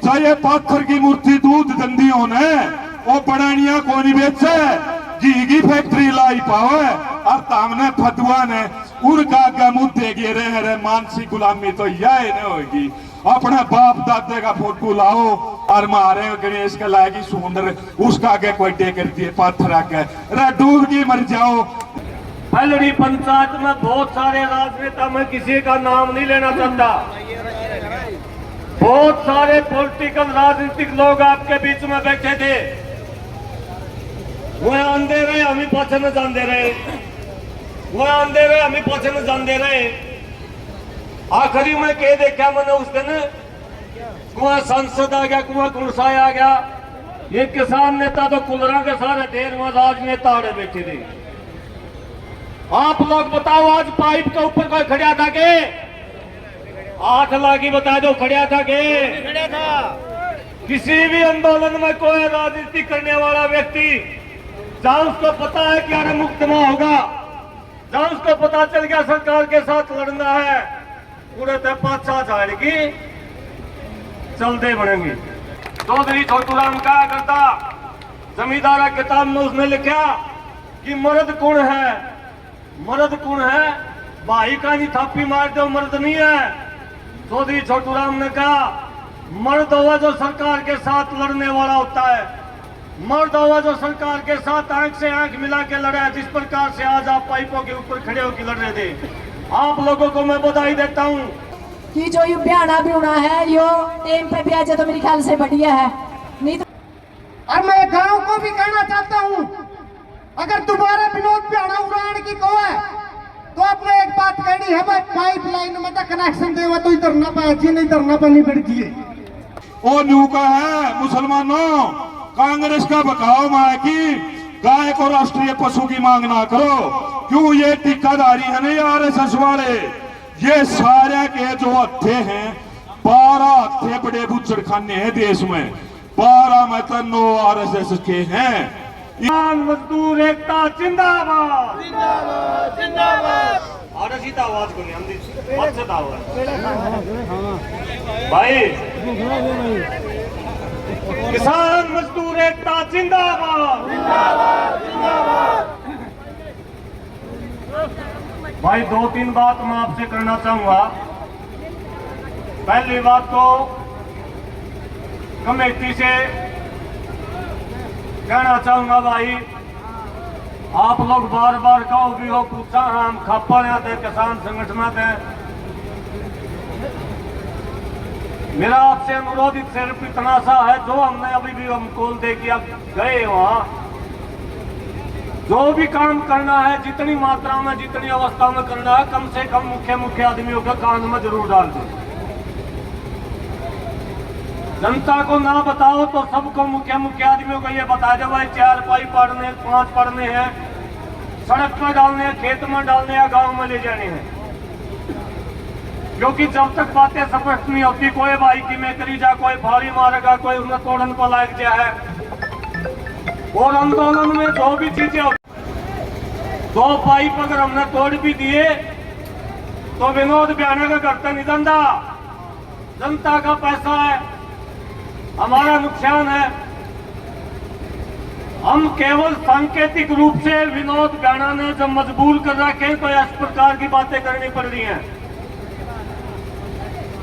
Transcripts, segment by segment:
चाहे पाथर की मूर्ति दूध दंदियों ने वो बनानिया को नहीं बेचे, घी की फैक्ट्री लाई पावे और तामने फतुआ ने उनका आगे मुद्दे गिरे रहे मानसिक गुलामी तो यह नहीं होगी। अपने बाप दादे का फोटो लाओ और मारे गणेश के लाएगी सुंदर, उसका आगे कोई टेकर दिए पाथर आगे रे डूब की मर जाओ। फलड़ी पंचायत में बहुत सारे राजनेता, मैं किसी का नाम नहीं लेना चाहता, बहुत सारे पॉलिटिकल राजनीतिक लोग आपके बीच में बैठे थे, वो आंदे रहे हम ही पाछे न जाते रहे, वो आंदे रहे हम ही पाछे न जाते रहे। आखिरी में कह देखा मैंने उस दिन कुआं सांसद आ गया, कुआं कुलसाय आ गया, ये किसान नेता तो कुलरा के सारे ढेर में राजनेता आड़े बैठे थे। आप लोग बताओ आज पाइप के ऊपर कोई खड़ा था के 8 लाख ही बता दो खड़ा था के खड़ा था। किसी भी आंदोलन में कोई राजनीति करने वाला व्यक्ति जहां उसको पता है कि अरे मुकदमा होगा, जहां उसको पता चल गया सरकार के साथ लड़ना है, पूरे ते 5 झाड़गी चलते बनेंगे। चौधरी छोटूराम कहा करता, जमींदार किताब में उसने लिखा कि मर्द कौन है, मर्द कौन है, भाई का नहीं थापी मार दो मर्द नहीं है। चौधरी छोटूराम ने कहा मर्द हुआ जो सरकार के साथ लड़ने वाला होता है, मर्द हुआ जो सरकार के साथ आंख से आंख मिला के लड़ा, जिस प्रकार से आज आप पाइपों के ऊपर खड़े होकर लड़ रहे थे। आप लोगों को मैं बधाई देता हूँ कि जो यू ब्याना भी होना है यो टेम पे ब्याज तो मेरे ख्याल से बढ़िया है, नहीं तो। और मैं गांव को भी कहना चाहता हूँ, अगर दोबारा विनोद ब्याना उड़ान की को है तो आपने एक बात कहनी है, भाई पाइपलाइन में कनेक्शन देवा तो इधर ना पाए जी, नहीं धरना पानी बढ़ गई। ओ न्यू का है मुसलमानों, कांग्रेस का बकाव माए की गाय को राष्ट्रीय पशु की मांग ना करो। क्यों ये टीकाधारी है नहीं आरएसएस वाले, ये सारे के जो हत्थे हैं 12 हत्थे बड़े बुच्चड़ खाने हैं देश में, 12 में तो 9 आरएसएस के हैं। किसान मजदूर एकता जिंदाबाद जिंदाबाद जिंदाबाद। और सीधा आवाज को नहीं हम अच्छा आवाज भाई, किसान मजदूर एकता जिंदाबाद जिंदाबाद जिंदाबाद। भाई 2-3 बात मैं आपसे करना चाहूंगा। पहली बात तो कमेटी से कहना चाहूंगा, भाई आप लोग बार बार कहो भी हो पूछा हम खापा थे किसान संगठन थे, मेरा आपसे अनुरोध सिर्फ इतना सा है, जो हमने अभी भी हम कॉल दे कि अब गए वहां जो भी काम करना है, जितनी मात्रा में जितनी अवस्था में करना है, कम से कम मुख्य आदमियों के कान में जरूर डाल दें। जनता को ना बताओ तो सबको मुख्य आदमियों को ये बता दो भाई 4 पाइप पड़ने 5 पड़ने हैं, सड़क पर डालने हैं, खेत में डालने हैं, गांव में ले जाने हैं। क्योंकि जब तक बातें स्पष्ट नहीं होती, कोई भाई की में करी जा, कोई फाड़ी मारेगा, कोई उन्हें तोड़न को लायक जाए। और आंदोलन में जो भी चीजें 2 पाइप अगर हमने तोड़ भी दिए तो विनोद ब्याना का घर नहीं धंधा, जनता का पैसा है, हमारा नुकसान है। हम केवल सांकेतिक रूप से विनोद ब्याना ने जब मजबूर कर रखे तो इस प्रकार की बातें करनी पड़ रही हैं।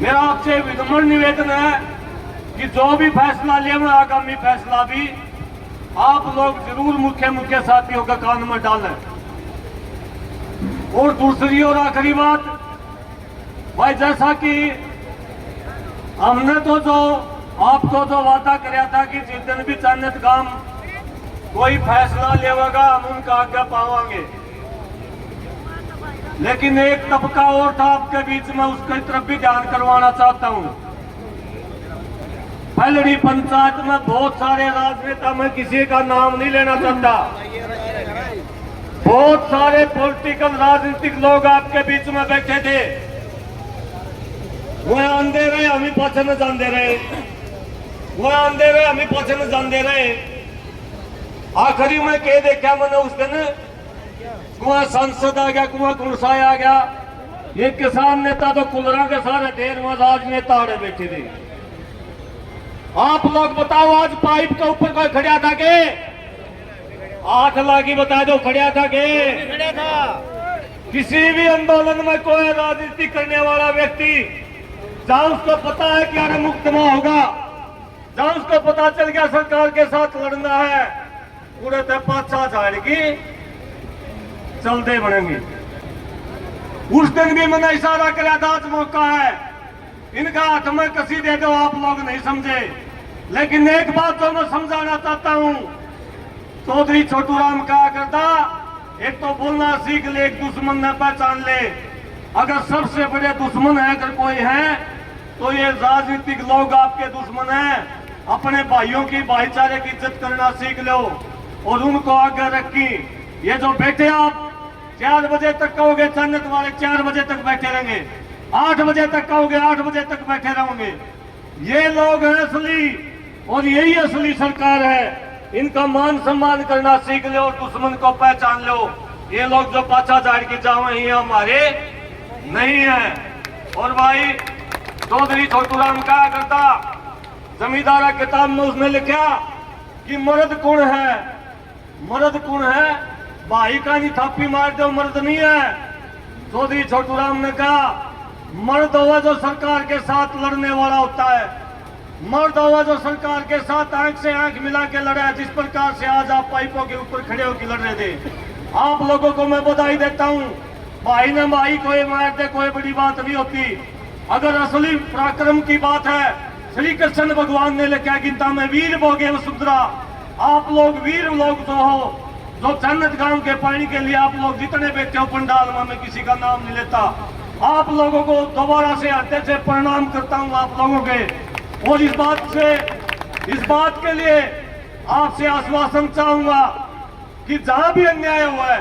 मेरा आपसे विनम्र निवेदन है कि जो भी फैसला लिया मैं आगामी फैसला भी आप लोग जरूर मुख्य साथियों का कान में डालें। और दूसरी और आखिरी बात, भाई जैसा कि हमने तो जो आपको जो वादा कराया था कि जिस दिन भी चाहत काम कोई फैसला लेगा हम उनका आज्ञा पावांगे, लेकिन एक तबका और था आपके बीच में, उसकी तरफ भी ध्यान करवाना चाहता हूं। फलड़ी पंचायत में बहुत सारे राजनेता, मैं किसी का नाम नहीं लेना चाहता, बहुत सारे पॉलिटिकल राजनीतिक लोग आपके बीच में बैठे थे, वो आंदे रहे हम ही पाछे न जाते रहे, वो आंदे रहे हम ही पाछे न जाते रहे। आखिरी में कह देखा मैंने उस दिन कुआं सांसद आ गया, कुआं कुलसाय आ गया, ये किसान नेता तो कुलरा के सारे ढेर में राजनेता आड़े बैठे थे। आप लोग बताओ, आज पाइप के ऊपर कोई खड़ा था के? 8 लाख ही बता दो, खड़ा था के? खड़ा था। किसी भी आंदोलन में कोई राजनीति करने वाला व्यक्ति, जहां उसको पता है कि अरे मुकदमा होगा, जहां उसको पता चल गया सरकार के साथ लड़ना है, पूरे ते 5 झाड़ की चलते बनेंगे। उस दिन भी मैंने इशारा किया था, आज मौका है, इनका हाथ में कसी दे दो, आप लोग नहीं समझे। लेकिन एक बात जो मैं समझाना चाहता हूं, चौधरी छोटू राम कहा करता, एक तो बोलना सीख ले, एक दुश्मन न पहचान ले। अगर सबसे बड़े दुश्मन है अगर कोई है तो ये राजनीतिक लोग आपके दुश्मन हैं। अपने भाइयों की, भाईचारे की इज्जत करना सीख लो और उनको आगे रखी। ये जो बैठे आप 4 बजे तक कहोगे जन्नत वाले 4 बजे तक बैठे रहेंगे, 8 बजे तक कहोगे 8 बजे तक बैठे रहोगे। ये लोग हैं असली, और यही असली सरकार है। इनका मान सम्मान करना सीख लो और दुश्मन को पहचान लो। ये लोग जो 5 झाड़ की जावे हैं हमारे नहीं है। और भाई चौधरी छोटू राम कहा करता, जमींदारा किताब में उसने लिखा कि मर्द कौन है, मर्द कौन है, भाई का नहीं थापी मार दो, मर्द नहीं है। चौधरी छोटू राम ने कहा मर्द हुआ जो सरकार के साथ लड़ने वाला होता है, मर्द हुआ जो सरकार के साथ आंख से आंख मिला के लड़ा। जिस प्रकार से आज आप पाइपों के ऊपर खड़े होकर लड़ रहे थे, आप लोगों को मैं बधाई देता हूं। भाई ने भाई को मार दे कोई बड़ी बात नहीं होती। अगर असली पराक्रम की बात है, श्री कृष्ण भगवान ने लिखा गीता में, वीर भोगे वसुंधरा। आप लोग वीर लोग जो हो, जो जन्नत गांव के पानी के लिए आप लोग जितने बैठे हो पंडाल में, मैं किसी का नाम नहीं लेता, आप लोगों को दोबारा से हाथे से प्रणाम करता हूं आप लोगों के। और इस बात के लिए आपसे आश्वासन चाहूंगा कि जहां भी अन्याय हुआ है,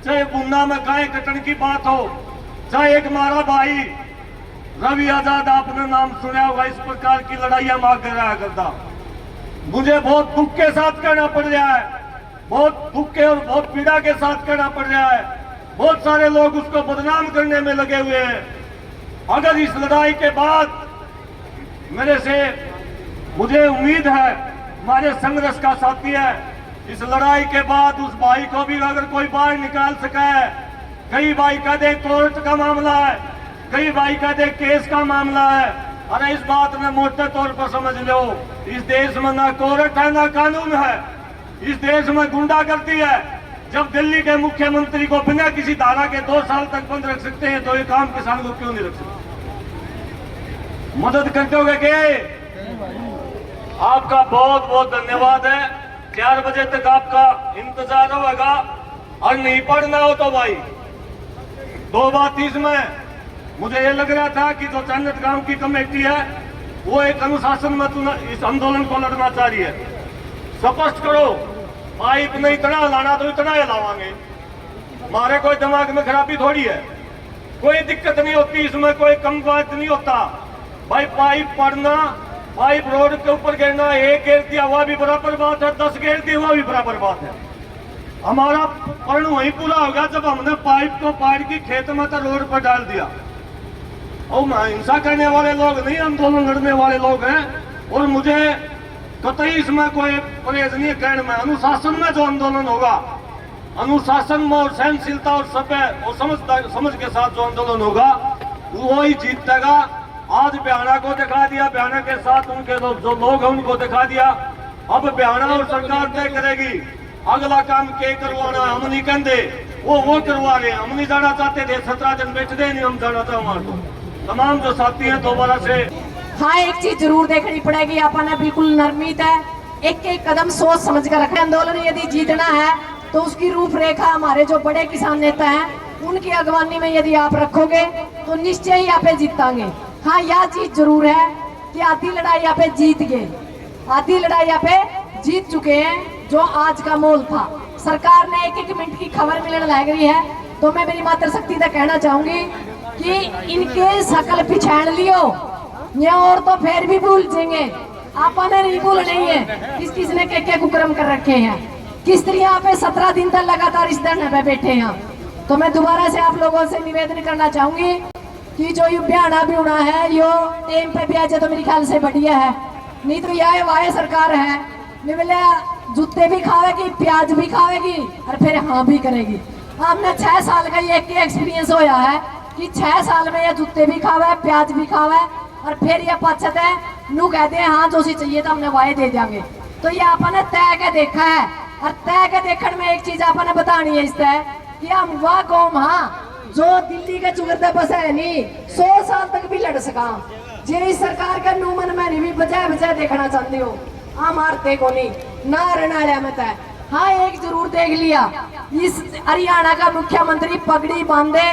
चाहे बुन्ना में गाय कटन की बात हो, चाहे एक हमारा भाई रवि आजाद, आपने नाम सुना होगा, इस प्रकार की लड़ाइयां मांग कर रहा करता। मुझे बहुत दुख के साथ कहना पड़ रहा है, बहुत दुख के और बहुत पीड़ा के साथ कहना पड़ रहा है, बहुत सारे लोग उसको बदनाम करने में लगे हुए हैं। अगर इस लड़ाई के बाद मेरे से, मुझे उम्मीद है हमारे संघर्ष का साथी है, इस लड़ाई के बाद उस भाई को भी अगर कोई बाहर निकाल सका है। कई भाई कहते कोर्ट का मामला है, कई भाई कहते केस का मामला है। अरे इस बात में मोटे तौर पर समझ लो, इस देश में ना कोर्ट है ना कानून है, इस देश में गुंडागर्दी है। जब दिल्ली के मुख्यमंत्री को बिना किसी धारा के 2 साल तक बंद रख सकते हैं, तो ये काम किसान को क्यों नहीं रख सकते? मदद करते होगे के? आपका बहुत बहुत धन्यवाद है। 4 बजे तक आपका इंतजार होगा, और नहीं पढ़ना हो तो भाई 2 बात इसमें मुझे ये लग रहा था कि जो जन्नत गांव की कमेटी है वो एक अनुशासन में इस आंदोलन को लड़ना चाह रही है। स्पष्ट करो, पाइप नहीं इतना लाना तो इतना ही लावांगे, हमारे कोई दिमाग में खराबी थोड़ी है, कोई दिक्कत नहीं होती इसमें, कोई कम बात नहीं होता भाई। पाइप पड़ना, पाइप रोड के ऊपर गिरना, 1 गिर दिया हुआ भी बराबर बात है, 10 गिर दिया हुआ भी बराबर बात है। हमारा पर्ण वही पूरा होगा जब हमने पाइप को पाड़ के खेत में तो रोड पर डाल दिया। और हिंसा करने वाले लोग नहीं, आंदोलन लड़ने वाले लोग हैं। और मुझे कतई इसमें कोई परहेज नहीं कहने में, अनुशासन में जो आंदोलन होगा, अनुशासन में और सहनशीलता और सभ्य और समझ के साथ जो आंदोलन होगा वो ही जीतेगा। आज बिहाना को दिखा दिया, बिहाना के साथ उनके जो लोग हैं उनको दिखा दिया। अब बिहाना और सरकार तय करेगी अगला काम के करवाना। हम नहीं कहते, वो करवा रहे हैं, हम नहीं जाना चाहते थे, 17 दिन बैठते नहीं, हम जाना चाहते हमारे को। तमाम जो साथी हैं दोबारा से, हाँ एक चीज जरूर देखनी पड़ेगी, आपने बिल्कुल नरमित है, एक एक कदम सोच समझ कर रखे। आंदोलन यदि जीतना है तो उसकी रूपरेखा हमारे जो बड़े किसान नेता हैं उनकी अगवानी में यदि आप रखोगे तो निश्चय ही आप जीतांगे। हाँ यह चीज जरूर है कि आधी लड़ाई आप जीत गए, आधी लड़ाई आप जीत चुके हैं। जो आज का मोल था, सरकार ने 1-1 मिनट की खबर मिलने लग रही है, तो मैं मेरी मातृशक्ति से कहना चाहूंगी कि इनके शकल पिछाड़ लियो ये, और तो फिर भी भूल जाएंगे। आपने नहीं भूल नहीं है किस किसने क्या कुकर्म कर रखे हैं, किस तरह यहाँ पे 17 दिन तक लगातार इस धरने पे बैठे हैं। तो मैं दोबारा से आप लोगों से निवेदन करना चाहूंगी कि जो ये ब्याना भी होना है, यो टाइम पे ब्याज तो मेरे ख्याल से बढ़िया है। नहीं तो यह वाय सरकार है, नहीं बोले जूते भी खावेगी, प्याज भी खावेगी और फिर हाँ भी करेगी। हमने 6 साल का ये एक्सपीरियंस होया है कि 6 साल में ये जूते भी खावे, प्याज भी खावे और फिर ये पछत है नू कहते हैं हाँ जो सी चाहिए तो हमने वाये दे देंगे। तो ये आपने तय के देखा है, और तय के देखने में एक चीज आपने बतानी है इस तय कि हम वह कौम हाँ जो दिल्ली के चुगरते बस है नहीं 100 साल तक भी लड़ सका। जे इस सरकार का नू मन में नहीं भी बजाय बजाय देखना चाहते हो, हम हारते को नहीं ना रनाड़िया में तय। हाँ एक जरूर देख लिया, इस हरियाणा का मुख्यमंत्री पगड़ी बांधे,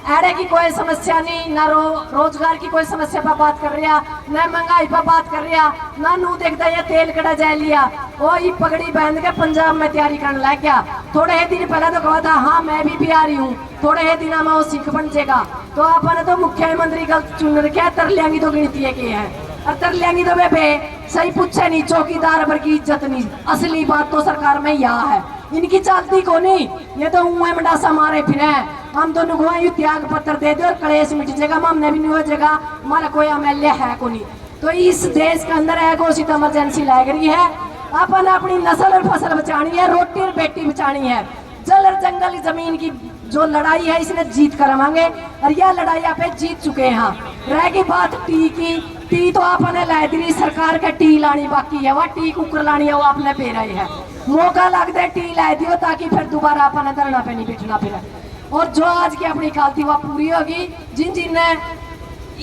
एड़े की कोई समस्या नहीं, ना रोजगार की कोई समस्या पर बात कर रहा, ना महंगाई पर बात कर रहा, ना नू देखता ये तेल कड़ा जाए लिया, वो ही पगड़ी बांध के पंजाब में तैयारी करने लग गया। थोड़े ही दिन पहले तो कहा था हाँ मैं भी बिहारी हूँ, थोड़े ही दिन में वो सिख बन जाएगा। तो आपने तो मुख्यमंत्री गलत चुन रखा, तर लियांगी तो गिनती है की है, और तर लियांगी तो वे सही पूछे नहीं, चौकीदार पर की इज्जत नहीं। असली बात तो सरकार में यह है, इनकी चलती को नहीं, ये तो ऊँ मंडासा मारे फिर है। हम तो नुगवा त्याग पत्र दे दे और कलेश मिट जाएगा, हमने भी नहीं हो जाएगा, हमारा कोई एमएलए है को नहीं। तो इस देश के अंदर है घोषित इमरजेंसी लग रही है, अपन अपनी नस्ल और फसल बचानी है, रोटी और बेटी बचानी है। जल और जंगल जमीन की जो लड़ाई है इसने जीत कर आवांगे, और यह लड़ाई आप जीत चुके हैं। हाँ रहेगी बात टी की, टी तो आपने लाई दी, सरकार का टी लानी बाकी है, वह टी कुकर लानी है वो आपने पे रही है। मौका लगता है टी लाई दियो ताकि फिर दोबारा अपने धरना पे नहीं बैठना फिर। और जो आज की अपनी खालती वह पूरी होगी। जिन जिन ने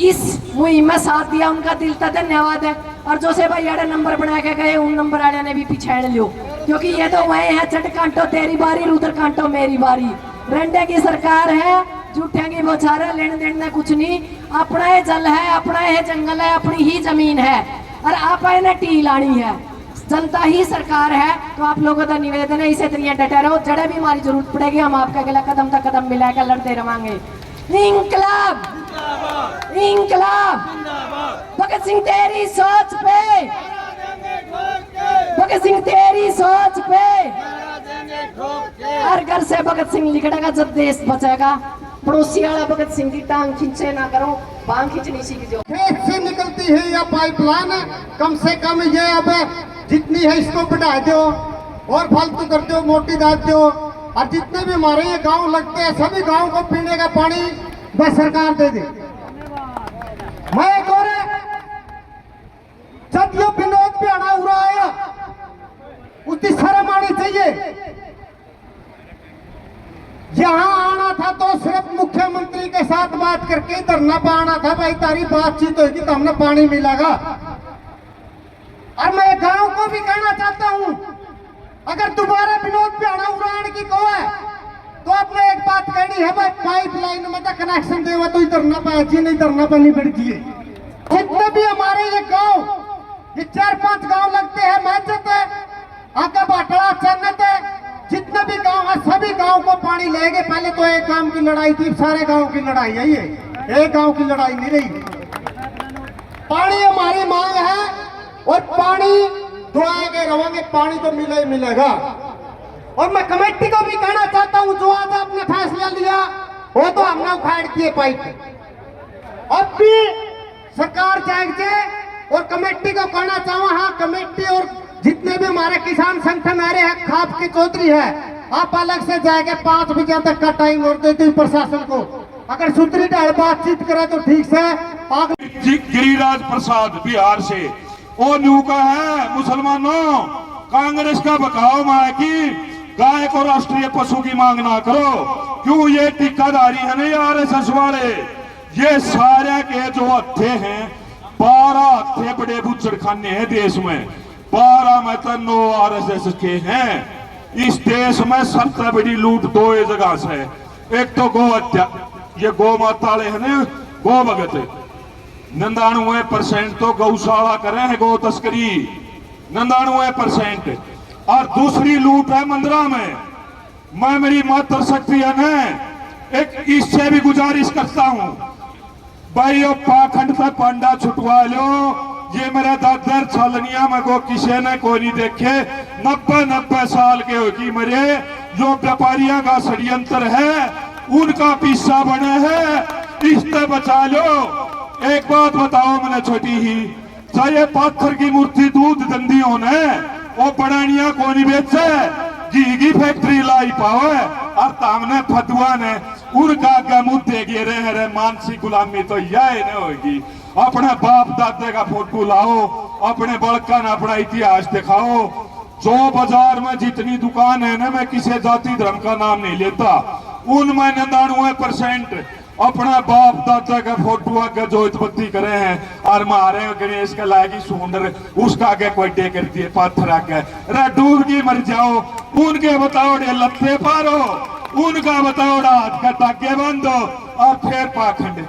इस मुहिम में साथ दिया उनका दिल का धन्यवाद है, और जो से भाई अड़े नंबर बना के गए उन नंबर वाले ने भी पिछाड़ लियो, क्योंकि ये तो वही है चट कांटो तेरी बारी रुद्र कांटो मेरी बारी। रंडे की सरकार है, झूठे की बोछार, लेन देन में कुछ नहीं, अपना ये जल है, अपना ये जंगल है, अपनी ही जमीन है, और आप इन्हें टी लानी है, जनता ही सरकार है। तो आप लोगों का निवेदन है इसे तरीके डटे रहो, जड़े भी हमारी जरूरत पड़ेगी हम आपका अगला कदम तक कदम मिलाकर लड़ते रहेंगे। इंकलाब इंकलाब, भगत सिंह तेरी सोच पे, भगत सिंह तेरी सोच पे, हर घर से भगत सिंह निकलेगा जब देश बचेगा। पड़ोसी वाला भगत सिंह की टांग खींचे ना करो, बांग खींचनी सीख जाओ। खेत से निकलती है या पाइपलाइन, कम से कम ये अब जितनी है इसको बढ़ा दो और फालतू कर दो, मोटी दाद दो। और जितने भी हमारे ये गांव लगते हैं सभी गांव को पीने का पानी बस सरकार दे दे। मैं एक और जब यो विनोद पे आना उड़ा आया उसकी शर्म आनी चाहिए। यहाँ आना था तो सिर्फ मुख्यमंत्री के साथ बात करके धरना पे आना था, भाई तारी बातचीत होगी तो हमने पानी मिलेगा। और मैं गांव को भी कहना चाहता हूं, अगर दोबारा विनोद पे आना उड़ान की कहो है तो आपने एक बात कहनी है, भाई पाइपलाइन में तो कनेक्शन देवा तो धरना पे अच्छी नहीं, धरना पे नहीं बैठिए। जितने भी हमारे ये गांव, ये 4-5 गांव लगते हैं, महजत है, आका बाटड़ा, चन्नत है, जितने भी गांव है सभी गांव को पानी लेंगे। पहले तो एक गांव की लड़ाई थी, सारे गांव की लड़ाई है, ये एक गांव की लड़ाई नहीं रही। पानी हमारी मांग है और पानी दुआएंगे रहोगे, पानी तो मिले ही मिलेगा। और मैं कमेटी को भी कहना चाहता हूं, जो आज आपने फैसला लिया वो तो हमने उखाड़ किए पाइप, अब भी सरकार जाएंगे। और कमेटी को कहना चाहूँ, हाँ कमेटी और जितने भी हमारे किसान संगठन आ रहे हैं, खाप के चौधरी है, आप अलग से जाएंगे 5 बजे तक का टाइम और देते प्रशासन को। अगर सुतरी ढाल बातचीत करे तो ठीक से। गिरिराज प्रसाद बिहार से वो न्यू का है, मुसलमानों कांग्रेस का बकाव माँ की गाय को राष्ट्रीय पशु की मांग ना करो। क्यों ये टीकाधारी है नहीं आरएसएस वाले, ये सारे के जो हत्थे हैं, 12 हत्थे बड़े बुच्चड़ खाने हैं देश में, 12 में तो 9 आरएसएस के हैं। इस देश में सबसे बड़ी लूट 2 जगह से, एक तो गौ हत्या, ये गौ माता वाले है ना, गौ भगत 99% तो गौशाला करे हैं, गौ तस्करी 99%। और दूसरी लूट है मंदिरा में। मैं मेरी मातृशक्ति है एक इससे भी गुजारिश करता हूं, भाई यो पाखंड से पांडा छुटवा लो। ये मेरा दादर छालनिया में को किसी ने कोई नहीं देखे, 90 साल के होगी मेरे, जो व्यापारियों का षड्यंत्र है उनका पिस्सा बने हैं, इससे बचा लो। एक बात बताओ मैंने छोटी ही, चाहे पाथर की मूर्ति दूध दंदियों ने वो बनानिया कोनी बेचे घी की फैक्ट्री लाई पावे और तामने फतुआ ने उनका आगे मुंह दे गे रहे मानसिक गुलामी तो यह नहीं होगी। अपने बाप दादे का फोटो लाओ, अपने बड़का ने अपना इतिहास दिखाओ। जो बाजार में जितनी दुकान है ना, मैं किसी जाति धर्म का नाम नहीं लेता, उनमें 99% अपना बाप दादा का फोटो आगे जो उत्पत्ति करे हैं और मारे गणेश के लागी सुंदर उसका आगे कोई टेकर दिए पाथर आगे रे डूब की मर जाओ। उनके बताओ लत्ते पारो, उनका बताओ हाथ का टाके बांधो और फिर पाखंड।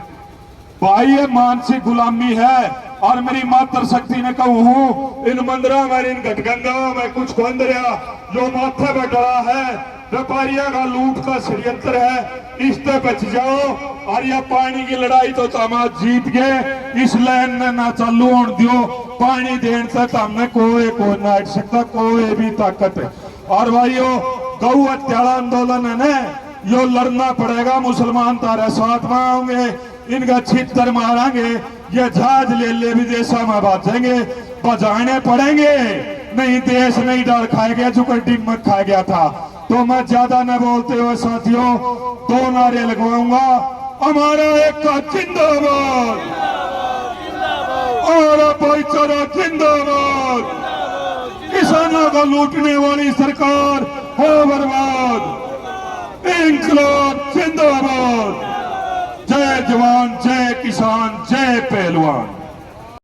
भाई ये मानसिक गुलामी है। और मेरी मातृ शक्ति ने कहूँ इन मंदिरों में इन घटगंगाओं में कुछ बंदरिया जो माथे पर डरा है, व्यापारियों का लूट का षड्यंत्र है, इससे बच जाओ। और यह पानी की लड़ाई तो तमाम जीत गए, इस लाइन ने ना चालू होने दियो। पानी देने से हमने कोई ना हट सकता, कोई भी ताकत है। और भाइयों गौ हत्या आंदोलन है ना, यो लड़ना पड़ेगा। मुसलमान तारे साथ में होंगे, इनका छितर मारेंगे, ये जहाज ले विदेशों में बाजेंगे, बजाने पड़ेंगे। नहीं देश नहीं डाल खाया गया जो टीम में खाया गया था। तो मैं ज्यादा न बोलते हुए साथियों 2 नारे लगवाऊंगा। हमारा एक का जिंदाबाद, हमारा भाईचारा जिंदाबाद, किसानों को लूटने वाली सरकार हो बर्बाद, इंकलाब जिंदाबाद। जय जवान, जय किसान, जय पहलवान।